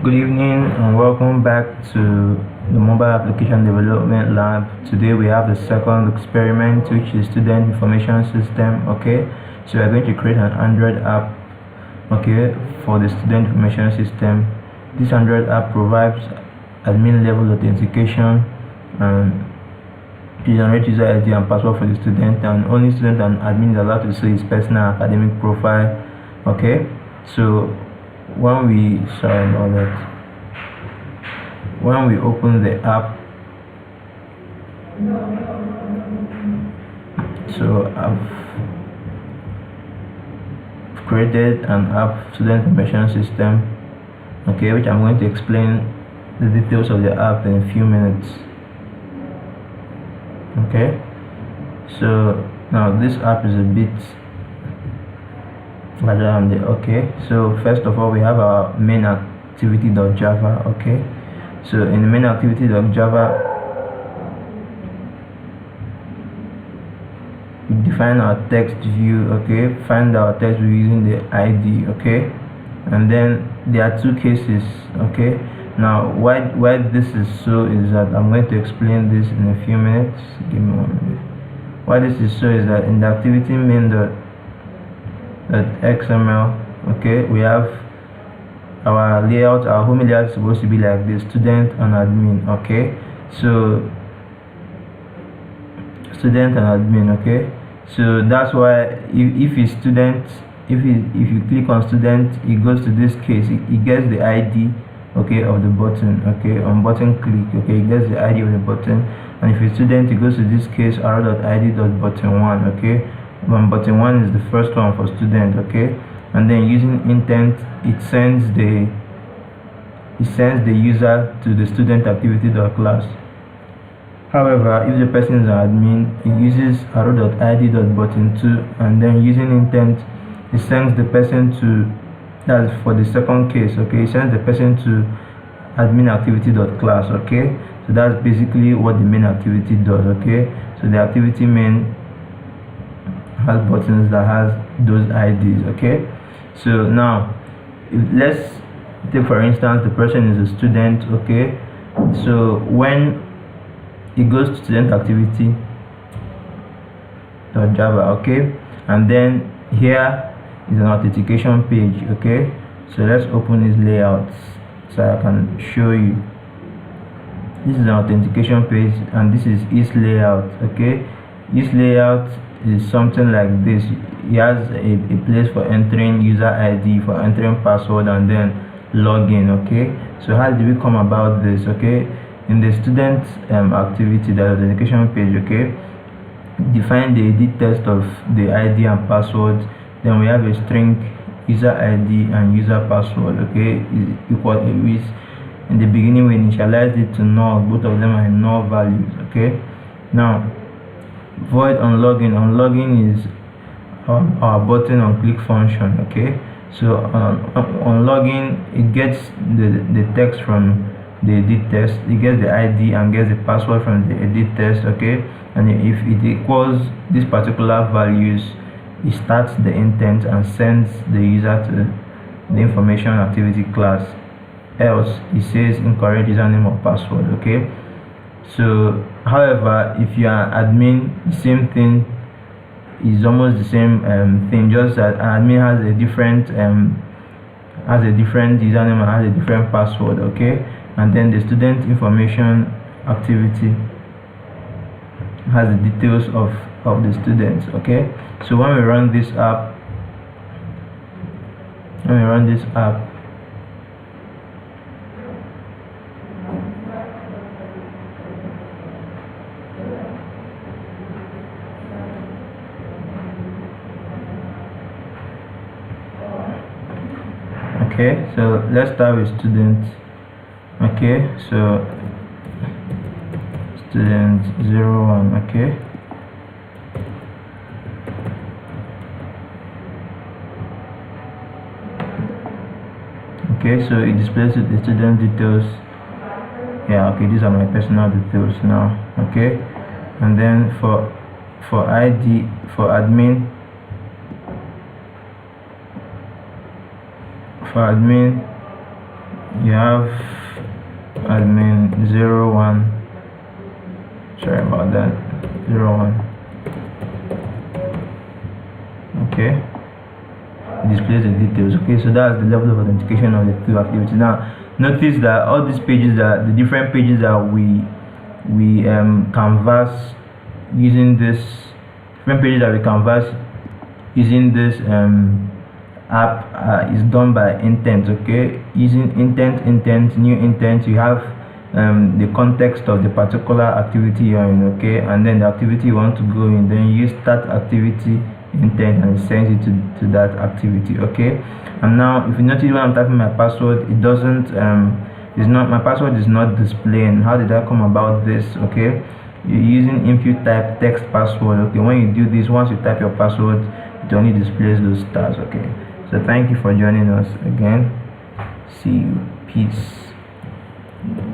Good evening and welcome back to the Mobile Application Development Lab. Today we have the second experiment, which is Student Information System. Okay, so we're going to create an Android app, okay, for the Student Information System. This Android app provides admin level authentication and generate user ID and password for the student, and only student and admin is allowed to see his personal academic profile. Okay, so when we open the app, so I've created an app, Student Information System, okay, which I'm going to explain the details of the app in a few minutes. Okay, so now this app is a bit larger than the okay. So first of all, we have our main activity.java. Okay, so in the main activity.java, we define our text view. Okay, find our text view using the ID. Okay, and then there are two cases. Okay, now why this is so is that I'm going to explain this in a few minutes. Give me 1 minute. Why this is so is that in the activity main.xml, okay, we have our layout. Our home layout is supposed to be like this: student and admin. Okay, so student and admin. Okay, so that's why if a student, if you click on student, it goes to this case. It gets the ID, okay, of the button. Okay, on button click, okay, it gets the ID of the button. And if a student, it goes to this case arrow.id.button1. okay, button 1 is the first one for student. Okay, and then using intent, it sends the user to the student activity.class. However, if the person is an admin, it uses arrow.id.button2, and then using intent, it sends the person to, that's for the second case. Okay, it sends the person to admin activity.class. Okay, so that's basically what the main activity does. Okay, so the activity main has buttons that has those IDs. Okay, so now let's take for instance the person is a student. Okay, so when it goes to student activity.java, okay, and then here is an authentication page. Okay, so let's open his layouts so I can show you. This is an authentication page and this is his layout. Okay, his layout is something like this. He has a place for entering user ID, for entering password, and then login. Okay, so how did we come about this? Okay, in the student activity, the authentication page, okay, define the edit test of the ID and password. Then we have a string user ID and user password. Okay, equal with, in the beginning we initialized it to null. Both of them are null values. Okay, now void on login. On login is our button on click function. Okay, so on login, it gets the text from the edit test, it gets the ID and gets the password from the edit test. Okay, and if it equals these particular values, it starts the intent and sends the user to the information activity class, else it says incorrect username or password. Okay, so however, if you are admin, the same thing is almost the same thing, just that admin has a different username and has a different password. Okay, and then the student information activity has the details of the students. Okay, so when we run this app, okay, so let's start with students. Okay, so student 01. Okay, okay, so it displays the student details. Yeah, okay, these are my personal details now. Okay, and then for ID, for admin, you have admin 01, sorry about that, 01. Okay, it displays the details. Okay, so that's the level of authentication of the two activities. Now notice that all these pages are the different pages that we canvas using this different pages that we canvas using this app is done by intent. Okay, using intent, new intent, you have the context of the particular activity you're in, okay, and then the activity you want to go in, then you start activity intent and it sends you to that activity. Okay, and now if you notice when I'm typing my password, it doesn't it's not, my password is not displaying. How did I come about this? Okay, you're using input type text password. Okay, when you do this, once you type your password, it only displays those stars. Okay, so thank you for joining us again. See you. Peace.